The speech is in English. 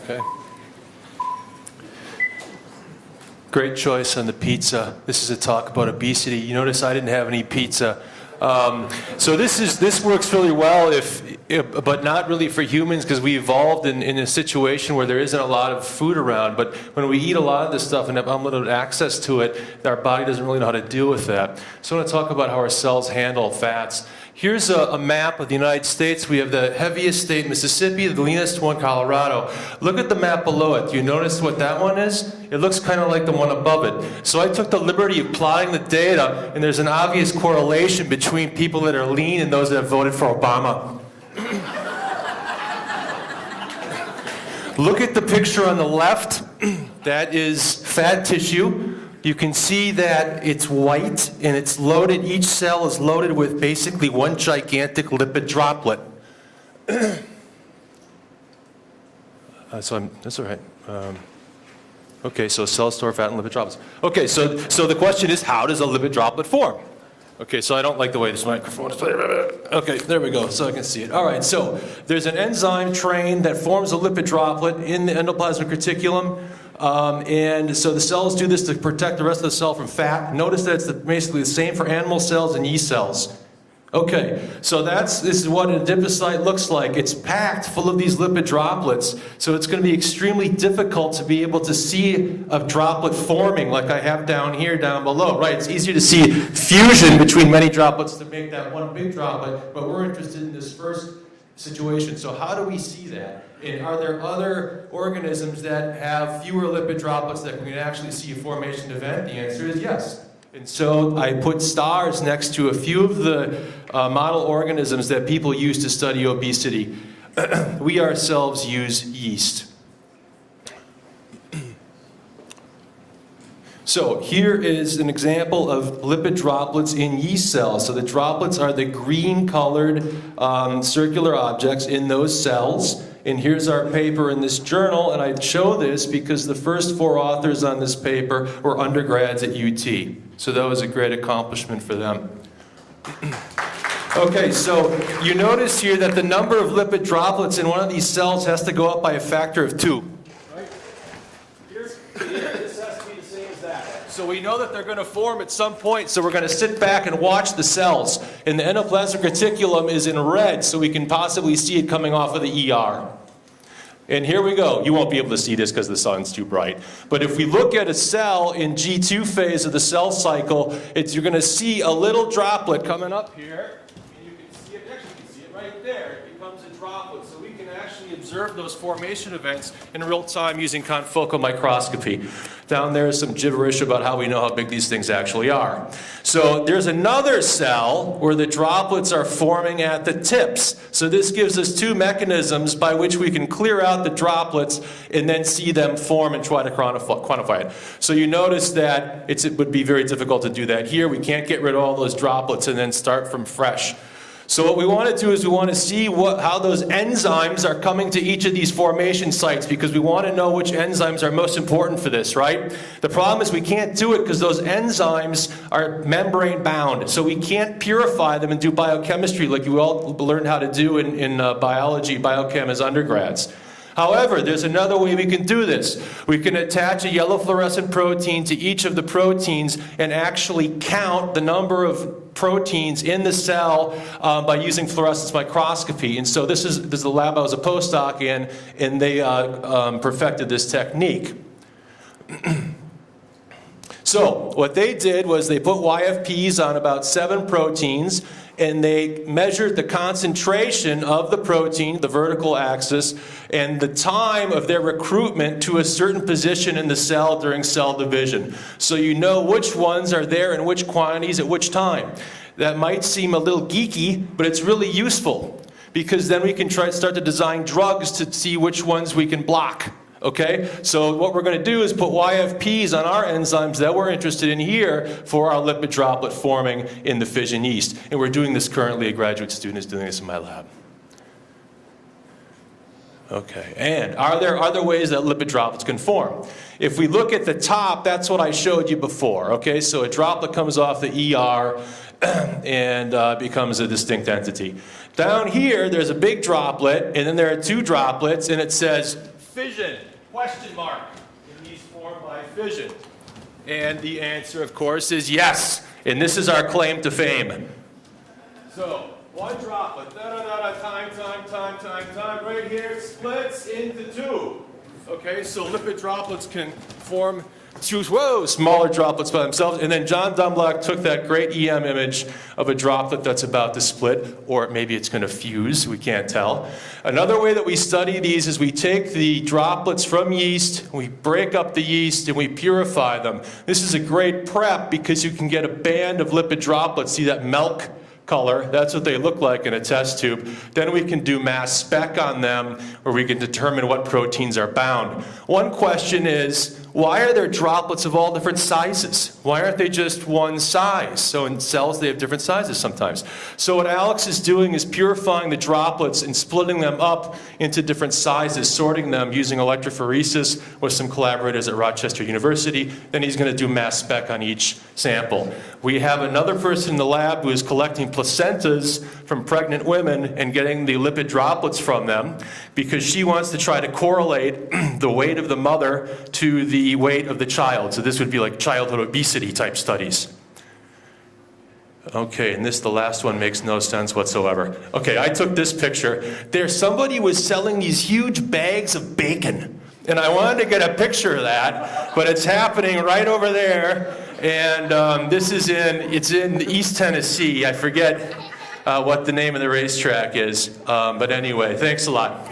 Okay. Great choice on the pizza. This is a talk about obesity. You notice I didn't have any pizza. So this works really well but not really for humans, because we evolved in a situation where there isn't a lot of food around. But when we eat a lot of this stuff and have unlimited access to it, our body doesn't really know how to deal with that. So I want to talk about how our cells handle fats. Here's a map of the United States. We have the heaviest state, Mississippi, the leanest one, Colorado. Look at the map below it. Do you notice what that one is? It looks kind of like the one above it. So I took the liberty of plotting the data, and there's an obvious correlation between people that are lean and those that have voted for Obama. Look at the picture on the left. That is fat tissue. You can see that it's white and it's loaded, each cell is loaded with basically one gigantic lipid droplet. That's all right. Okay, so cells store fat and lipid droplets. Okay, so the question is, how does a lipid droplet form? Okay, so I don't like the way this microphone is. Okay, there we go, so I can see it. All right, so there's an enzyme train that forms a lipid droplet in the endoplasmic reticulum. And so the cells do this to protect the rest of the cell from fat. Notice that it's basically the same for animal cells and yeast cells. Okay, so this is what an adipocyte looks like. It's packed full of these lipid droplets, so it's going to be extremely difficult to be able to see a droplet forming like I have down here, down below. Right, it's easier to see fusion between many droplets to make that one big droplet, but we're interested in this first situation. So how do we see that? And are there other organisms that have fewer lipid droplets that we can actually see a formation event? The answer is yes. And so I put stars next to a few of the model organisms that people use to study obesity. We ourselves use yeast. So here is an example of lipid droplets in yeast cells. So the droplets are the green-colored circular objects in those cells. And here's our paper in this journal, and I show this because the first 4 authors on this paper were undergrads at UT. So that was a great accomplishment for them. Okay, so you notice here that the number of lipid droplets in one of these cells has to go up by a factor of 2. Right? This has to be the same as that. So we know that they're going to form at some point, so we're going to sit back and watch the cells. And the endoplasmic reticulum is in red, so we can possibly see it coming off of the ER. And here we go. You won't be able to see this because the sun's too bright. But if we look at a cell in G2 phase of the cell cycle, you're going to see a little droplet coming up here. And you can see it, actually you can see it right there. It becomes a droplet. So we can actually observe those formation events in real time using confocal microscopy. Down there is some gibberish about how we know how big these things actually are. So there's another cell where the droplets are forming at the tips. So this gives us 2 mechanisms by which we can clear out the droplets and then see them form and try to quantify it. So you notice that it would be very difficult to do that here. We can't get rid of all those droplets and then start from fresh. So what we want to do is we want to see how those enzymes are coming to each of these formation sites, because we want to know which enzymes are most important for this, right? The problem is we can't do it because those enzymes are membrane bound. So we can't purify them and do biochemistry like you all learned how to do in biology, biochem as undergrads. However, there's another way we can do this. We can attach a yellow fluorescent protein to each of the proteins and actually count the number of proteins in the cell by using fluorescence microscopy. And so this is the lab I was a postdoc in, and they perfected this technique. So what they did was they put YFPs on about 7 proteins, and they measured the concentration of the protein, the vertical axis, and the time of their recruitment to a certain position in the cell during cell division. So you know which ones are there in which quantities at which time. That might seem a little geeky, but it's really useful, because then we can start to design drugs to see which ones we can block. Okay, so what we're going to do is put YFPs on our enzymes that we're interested in here for our lipid droplet forming in the fission yeast. And we're doing this currently. A graduate student is doing this in my lab. Okay, and are there other ways that lipid droplets can form? If we look at the top, that's what I showed you before. Okay, so a droplet comes off the ER and becomes a distinct entity. Down here, there's a big droplet, and then there are 2 droplets, and it says fission? Question mark. Can these form by fission? And the answer, of course, is yes. And this is our claim to fame. So, one droplet, time, right here, splits into two. Okay, so lipid droplets can form two, smaller droplets by themselves. And then John Dunlop took that great EM image of a droplet that's about to split, or maybe it's going to fuse, we can't tell. Another way that we study these is we take the droplets from yeast, we break up the yeast, and we purify them. This is a great prep because you can get a band of lipid droplets. See that milk color? That's what they look like in a test tube. Then we can do mass spec on them, where we can determine what proteins are bound. One question is, why are there droplets of all different sizes? Why aren't they just one size? So in cells, they have different sizes sometimes. So what Alex is doing is purifying the droplets and splitting them up into different sizes, sorting them using electrophoresis with some collaborators at Rochester University. Then he's going to do mass spec on each sample. We have another person in the lab who is collecting placentas from pregnant women and getting the lipid droplets from them because she wants to try to correlate the weight of the mother to the weight of the child. So this would be like childhood obesity type studies. Okay, and the last one makes no sense whatsoever. Okay, I took this picture. Somebody was selling these huge bags of bacon. And I wanted to get a picture of that, but it's happening right over there. And it's in East Tennessee. I forget what the name of the racetrack is. But anyway, thanks a lot.